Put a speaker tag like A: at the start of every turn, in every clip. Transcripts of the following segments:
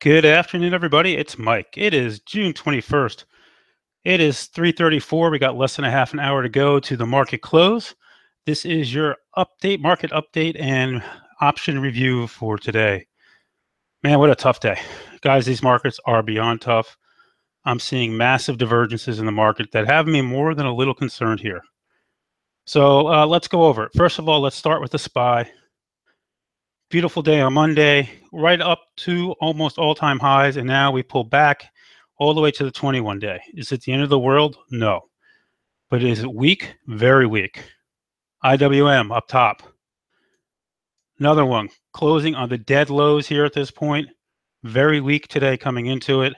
A: Good afternoon, everybody. It's Mike. It is June 21st. It is 3:34. We got less than a half an hour to go to the market close. This is your market update and option review for today. Man, what a tough day. Guys, these markets are beyond tough. I'm seeing massive divergences in the market that have me more than a little concerned here. So let's go over it. First of all, let's start with the SPY. Beautiful day on Monday, right up to almost all-time highs, and now we pull back all the way to the 21 day. Is it the end of the world? No. But is it weak? Very weak. IWM up top. Another one, closing on the dead lows here at this point. Very weak today coming into it.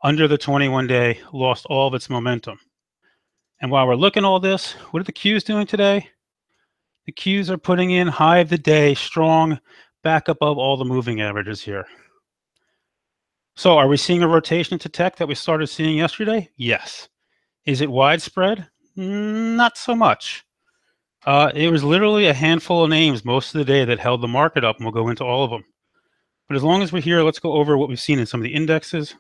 A: Under the 21 day, lost all of its momentum. And while we're looking at all this, what are the Qs doing today? The Qs are putting in high of the day, strong, back above all the moving averages here. So are we seeing a rotation to tech that we started seeing yesterday? Yes. Is it widespread? Not so much. It was literally a handful of names most of the day that held the market up, and we'll go into all of them. But as long as we're here, let's go over what we've seen in some of the indexes.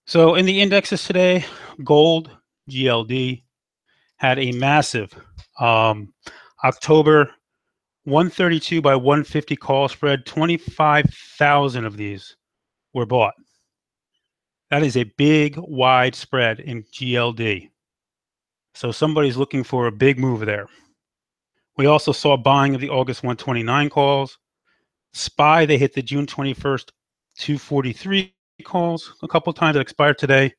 A: So in the indexes today, gold, GLD, had a massive October 132 by 150 call spread. 25,000 of these were bought. That is a big, wide spread in GLD. So somebody's looking for a big move there. We also saw buying of the August 129 calls. SPY, they hit the June 21st 243 calls a couple times that expired today.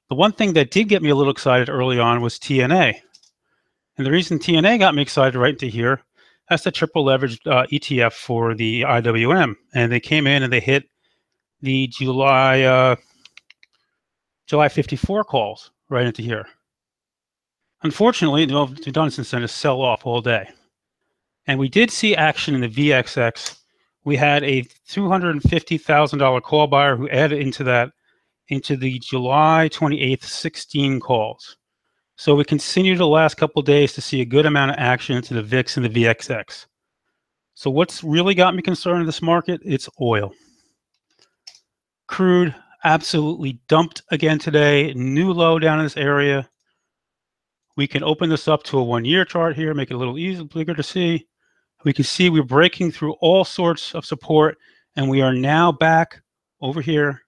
A: The one thing that did get me a little excited early on was TNA. And the reason TNA got me excited right into here, that's the triple leveraged ETF for the IWM. And they came in and they hit the July 54 calls right into here. Unfortunately, the Donaldson Center sell off all day. And we did see action in the VXX. We had a $250,000 call buyer who added into the July 28th 16 calls. So we continued the last couple of days to see a good amount of action into the VIX and the VXX. So what's really got me concerned in this market? It's oil. Crude absolutely dumped again today. New low down in this area. We can open this up to a 1-year chart here, make it a little bigger to see. We can see we're breaking through all sorts of support, and we are now back over here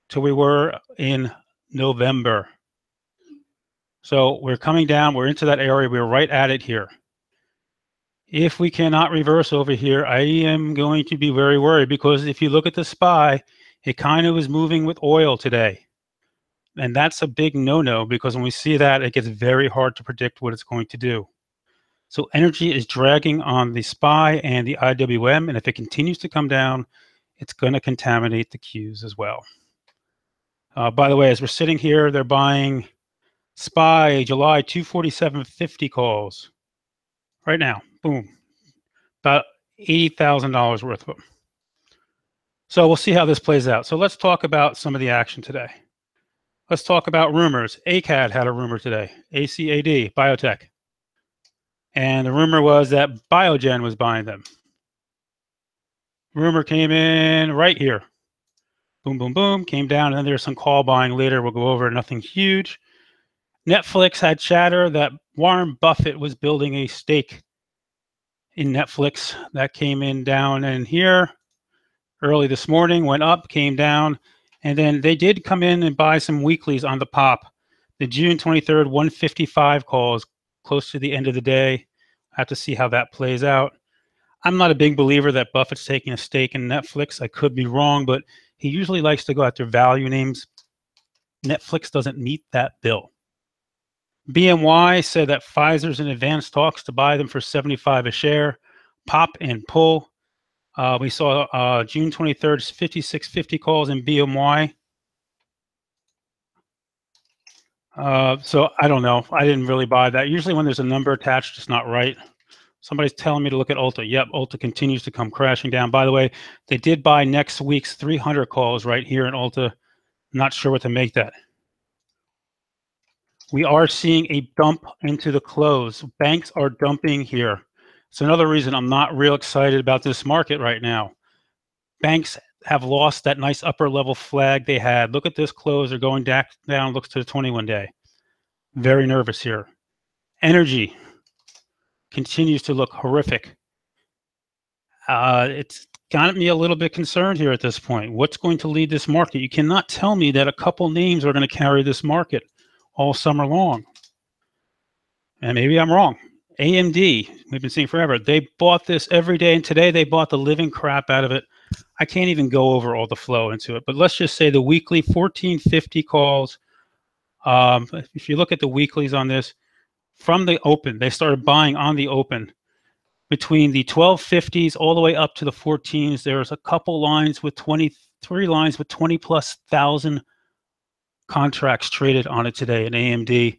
A: to where we were in November. So we're coming down, we're into that area, we're right at it here. If we cannot reverse over here, I am going to be very worried, because if you look at the SPY, it kind of is moving with oil today. And that's a big no-no, because when we see that, it gets very hard to predict what it's going to do. So energy is dragging on the SPY and the IWM, and if it continues to come down, it's going to contaminate the Qs as well. By the way, as we're sitting here, they're buying SPY July 247.50 calls right now. Boom. About $80,000 worth of them. So we'll see how this plays out. So let's talk about some of the action today. Let's talk about rumors. ACAD had a rumor today. ACAD, biotech. And the rumor was that Biogen was buying them. Rumor came in right here. Boom, boom, boom, came down, and then there's some call buying later. We'll go over it, nothing huge. Netflix had chatter that Warren Buffett was building a stake in Netflix. That came in down in here early this morning, went up, came down, and then they did come in and buy some weeklies on the pop. The June 23rd 155 calls close to the end of the day. I have to see how that plays out. I'm not a big believer that Buffett's taking a stake in Netflix. I could be wrong, but he usually likes to go after value names. Netflix doesn't meet that bill. BMY said that Pfizer's in advanced talks to buy them for $75 a share. Pop and pull. We saw June 23rd 5650 calls in BMY. So I don't know. I didn't really buy that. Usually when there's a number attached, it's not right. Somebody's telling me to look at Ulta. Yep, Ulta continues to come crashing down. By the way, they did buy next week's 300 calls right here in Ulta. Not sure what to make that. We are seeing a dump into the close. Banks are dumping here. It's another reason I'm not real excited about this market right now. Banks have lost that nice upper level flag they had. Look at this close. They're going down, looks to the 21 day. Very nervous here. Energy continues to look horrific. It's got me a little bit concerned here at this point. What's going to lead this market? You cannot tell me that a couple names are going to carry this market all summer long. And maybe I'm wrong. AMD, we've been seeing forever. They bought this every day, and today they bought the living crap out of it. I can't even go over all the flow into it, but let's just say the weekly 1450 calls. If you look at the weeklies on this, from the open, they started buying on the open. Between the 1250s all the way up to the 14s, there's a couple lines with 23 lines with 20 plus thousand contracts traded on it today in AMD.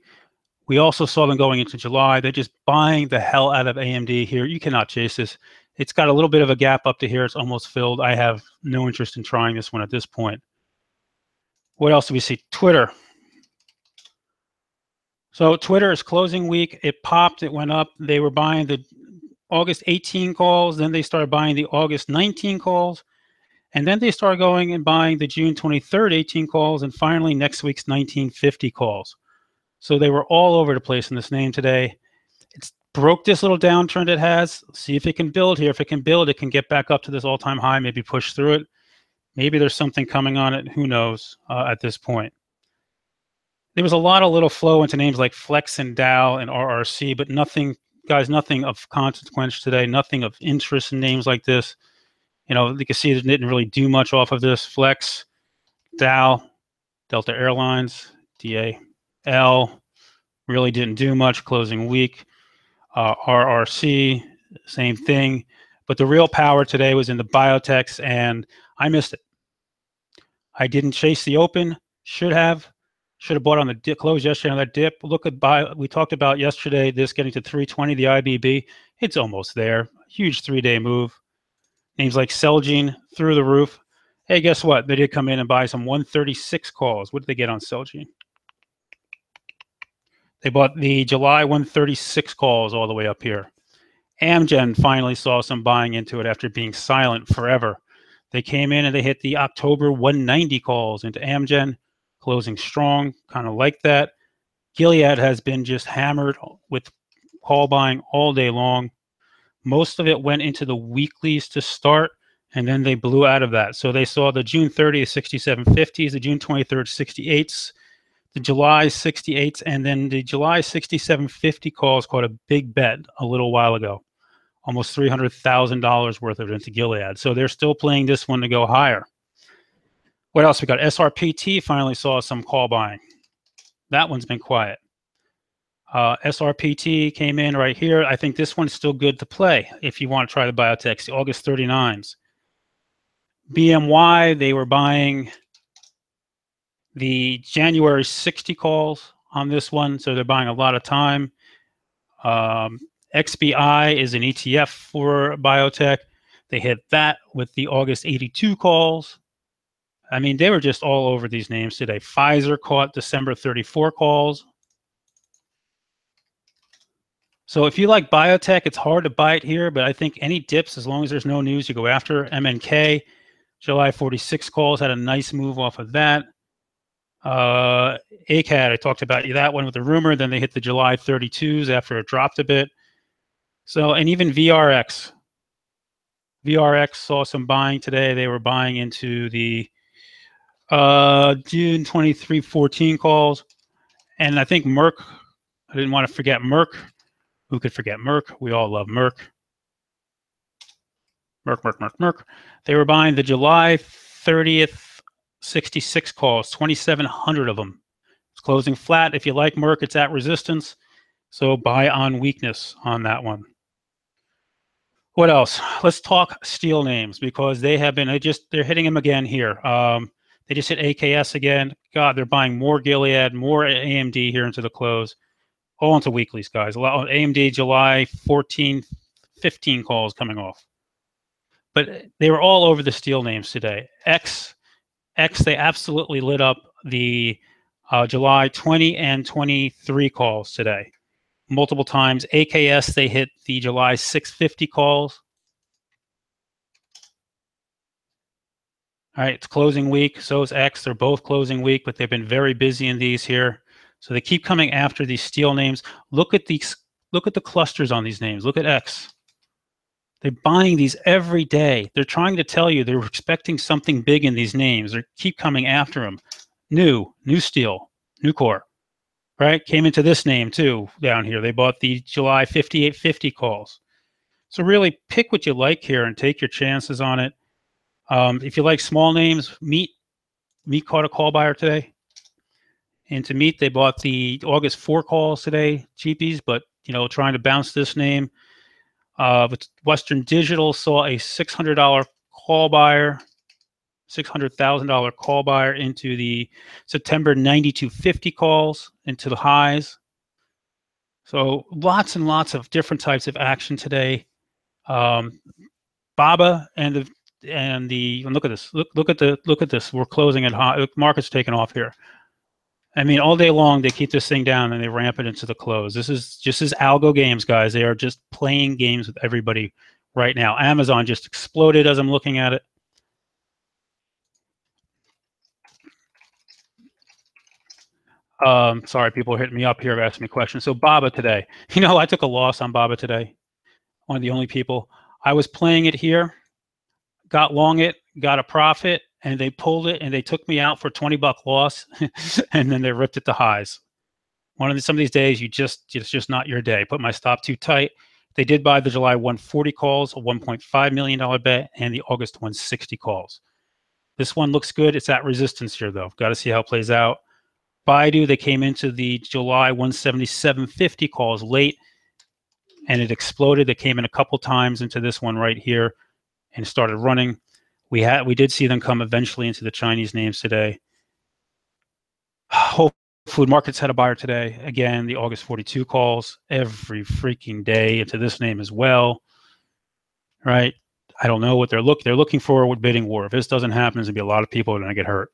A: We also saw them going into July. They're just buying the hell out of AMD here. You cannot chase this. It's got a little bit of a gap up to here. It's almost filled. I have no interest in trying this one at this point. What else do we see? Twitter. So Twitter is closing week. It popped. It went up. They were buying the August 18 calls. Then they started buying the August 19 calls. And then they started going and buying the June 23rd 18 calls. And finally, next week's 1950 calls. So they were all over the place in this name today. It's broke this little downtrend it has. See if it can build here. If it can build, it can get back up to this all-time high, maybe push through it. Maybe there's something coming on it. Who knows at this point. There was a lot of little flow into names like Flex and Dow and RRC, but nothing, guys, nothing of consequence today, nothing of interest in names like this. You know, you can see it didn't really do much off of this. Flex, Dow, Delta Airlines, DAL, really didn't do much closing week. RRC, same thing. But the real power today was in the biotechs, and I missed it. I didn't chase the open. Should have bought on the dip, close yesterday on that dip. Look at we talked about yesterday this getting to 320, the IBB. It's almost there. Huge 3-day move. Names like Celgene through the roof. Hey, guess what? They did come in and buy some 136 calls. What did they get on Celgene? They bought the July 136 calls all the way up here. Amgen finally saw some buying into it after being silent forever. They came in and they hit the October 190 calls into Amgen, closing strong, kind of like that. Gilead has been just hammered with call buying all day long. Most of it went into the weeklies to start, and then they blew out of that. So they saw the June 30th 6750s, the June 23rd 68s, the July 68s, and then the July 6750 calls caught a big bet a little while ago. Almost $300,000 worth of it into Gilead. So they're still playing this one to go higher. What else we got? SRPT finally saw some call buying. That one's been quiet. SRPT came in right here. I think this one's still good to play if you want to try the biotechs, the August 39s. BMY, they were buying the January 60 calls on this one, so they're buying a lot of time. XBI is an ETF for biotech. They hit that with the August 82 calls. I mean, they were just all over these names today. Pfizer caught December 34 calls. So if you like biotech, it's hard to buy it here, but I think any dips, as long as there's no news, you go after. MNK, July 46 calls, had a nice move off of that. ACAD, I talked about that one with the rumor. Then they hit the July 32s after it dropped a bit. So, and even VRX. VRX saw some buying today. They were buying into the June 23, 14 calls. And I think Merck, I didn't want to forget Merck. Who could forget Merck? We all love Merck. Merck. They were buying the July 30th 66 calls, 2,700 of them. It's closing flat. If you like Merck, it's at resistance. So buy on weakness on that one. What else? Let's talk steel names because they have been, they're hitting them again here. They just hit AKS again. God, they're buying more Gilead, more AMD here into the close. All into weeklies, guys. A lot of AMD July 14, 15 calls coming off. But they were all over the steel names today. X, they absolutely lit up the July 20 and 23 calls today. Multiple times. AKS, they hit the July 650 calls. All right, it's closing week. So is X. They're both closing week, but they've been very busy in these here. So they keep coming after these steel names. Look at these. Look at the clusters on these names. Look at X. They're buying these every day. They're trying to tell you they're expecting something big in these names. They keep coming after them. New Steel, Nucor, right? Came into this name too down here. They bought the July 5850 calls. So really pick what you like here and take your chances on it. If you like small names, Meat caught a call buyer today. And to Meat, they bought the August 4 calls today, cheapies, but trying to bounce this name. But Western Digital saw a $600 call buyer, $600,000 call buyer into the September 9250 calls into the highs. So lots and lots of different types of action today. BABA and look at this. Look at this. We're closing at high. Market's taking off here. I mean, all day long they keep this thing down and they ramp it into the close. This is just as algo games, guys. They are just playing games with everybody right now. Amazon just exploded as I'm looking at it. Sorry, people are hitting me up here asking me questions. So BABA today. I took a loss on BABA today. One of the only people. I was playing it here, got long it, got a profit, and they pulled it and they took me out for $20 loss, and then they ripped it to highs. Some of these days, it's just not your day. Put my stop too tight. They did buy the July 140 calls, a $1.5 million bet, and the August 160 calls. This one looks good. It's at resistance here, though. Got to see how it plays out. Baidu, they came into the July 177.50 calls late, and it exploded. They came in a couple times into this one right here and started running. We did see them come eventually into the Chinese names today. Whole Food Markets had a buyer today. Again, the August 42 calls every freaking day into this name as well. Right? I don't know what they're looking for with bidding war. If this doesn't happen, there's gonna be a lot of people that are gonna get hurt.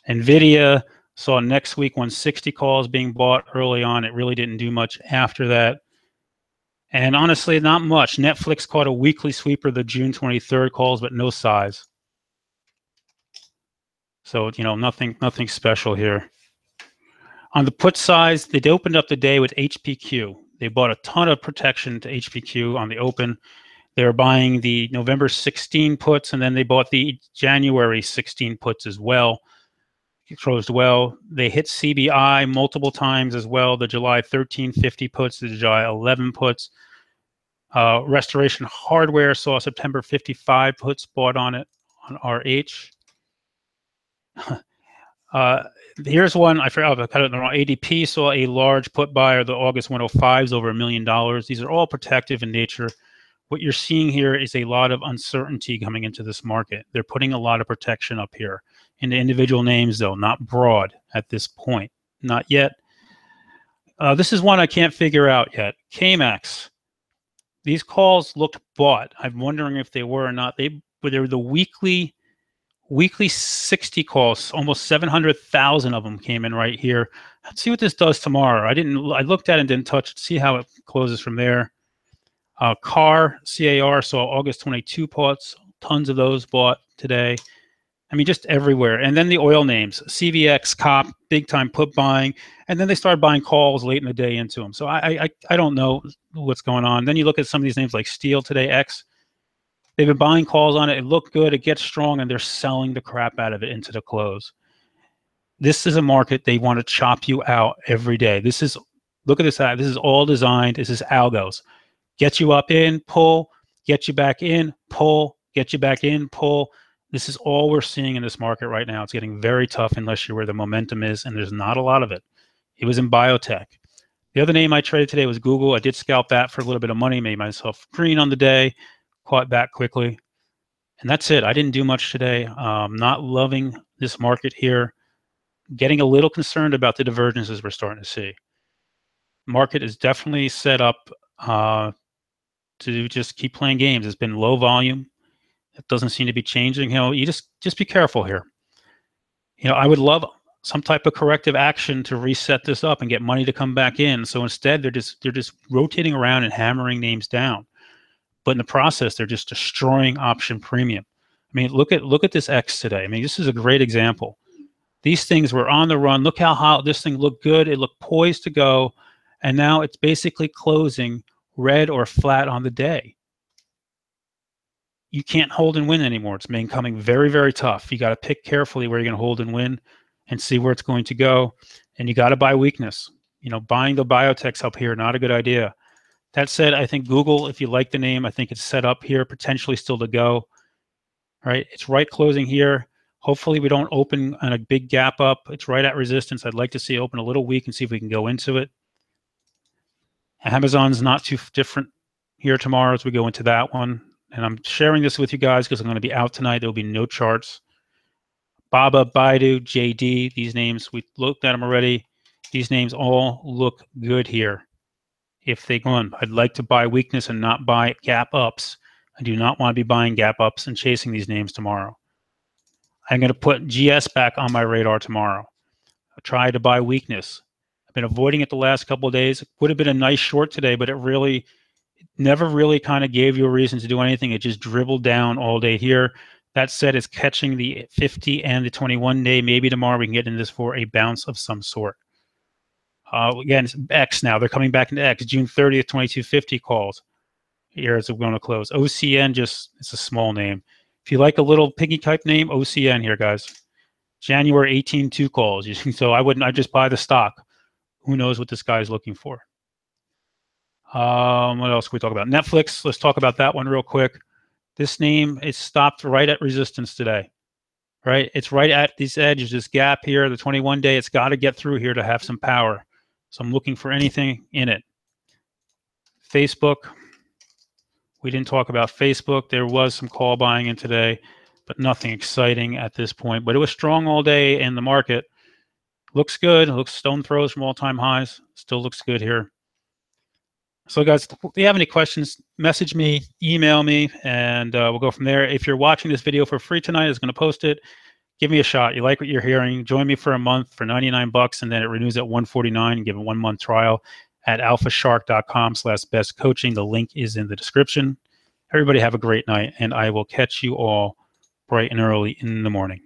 A: Nvidia saw next week 160 calls being bought early on. It really didn't do much after that. And honestly, not much. Netflix caught a weekly sweeper, the June 23rd calls, but no size. So, nothing special here. On the put side, they opened up the day with HPQ. They bought a ton of protection to HPQ on the open. They were buying the November 16 puts, and then they bought the January 16 puts as well. It closed well. They hit CBI multiple times as well. The July 1350 puts, the July 11 puts. Restoration Hardware saw September 55 puts bought on it on RH. Here's one I forgot. I cut it wrong. ADP saw a large put buyer. The August 105s over $1 million. These are all protective in nature. What you're seeing here is a lot of uncertainty coming into this market. They're putting a lot of protection up here in the individual names, though, not broad at this point. Not yet. This is one I can't figure out yet. KMAX. These calls looked bought. I'm wondering if they were or not. They were the weekly 60 calls. Almost 700,000 of them came in right here. Let's see what this does tomorrow. I looked at it and didn't touch it. See how it closes from there. CAR saw August 22 puts. Tons of those bought today. I mean, just everywhere. And then the oil names, CVX, COP, big time put buying. And then they started buying calls late in the day into them. So I don't know what's going on. Then you look at some of these names like Steel today, X. They've been buying calls on it. It looked good. It gets strong, and they're selling the crap out of it into the close. This is a market they want to chop you out every day. Look at this. This is all designed. This is algos. Get you up in, pull, get you back in, pull, get you back in, pull. This is all we're seeing in this market right now. It's getting very tough unless you're where the momentum is, and there's not a lot of it. It was in biotech. The other name I traded today was Google. I did scalp that for a little bit of money, made myself green on the day, caught back quickly. And that's it. I didn't do much today. Not loving this market here. Getting a little concerned about the divergences we're starting to see. Market is definitely set up to just keep playing games. It's been low volume. It doesn't seem to be changing. You just be careful here. I would love some type of corrective action to reset this up and get money to come back in. So instead, they're just rotating around and hammering names down. But in the process, they're just destroying option premium. I mean, look at this X today. I mean, this is a great example. These things were on the run. Look how this thing looked good. It looked poised to go, and now it's basically closing red or flat on the day. You can't hold and win anymore. It's becoming very, very tough. You got to pick carefully where you're going to hold and win and see where it's going to go. And you got to buy weakness. You know, buying the biotechs up here, not a good idea. That said, I think Google, if you like the name, I think it's set up here, potentially still to go. Right? It's right closing here. Hopefully we don't open on a big gap up. It's right at resistance. I'd like to see it open a little weak and see if we can go into it. Amazon's not too different here tomorrow as we go into that one. And I'm sharing this with you guys because I'm going to be out tonight. There'll be no charts. Baba, Baidu, JD, these names, we looked at them already. These names all look good here. If they go on, I'd like to buy weakness and not buy gap ups. I do not want to be buying gap ups and chasing these names tomorrow. I'm going to put GS back on my radar tomorrow. I'll try to buy weakness. I've been avoiding it the last couple of days. It would have been a nice short today, but it never really kind of gave you a reason to do anything. It just dribbled down all day here. That said, it's catching the 50 and the 21 day. Maybe tomorrow we can get into this for a bounce of some sort. Again, it's X now. They're coming back into X. June 30th, 2250 calls. Here as we're going to close. OCN, it's a small name. If you like a little piggy type name, OCN here, guys. January 18-2 calls. So I just buy the stock. Who knows what this guy is looking for? What else can we talk about? Netflix. Let's talk about that one real quick. This name is stopped right at resistance today. Right? It's right at these edges, this gap here, the 21 day. It's got to get through here to have some power. So I'm looking for anything in it. Facebook. We didn't talk about Facebook. There was some call buying in today, but nothing exciting at this point. But it was strong all day in the market. Looks good. It looks stone throws from all-time highs. Still looks good here. So guys, if you have any questions, message me, email me, and we'll go from there. If you're watching this video for free tonight, I'm going to post it. Give me a shot. You like what you're hearing, join me for a month for 99 bucks, and then it renews at 149 and give a 1 month trial at alphashark.com/bestcoaching. The link is in the description. Everybody have a great night, and I will catch you all bright and early in the morning.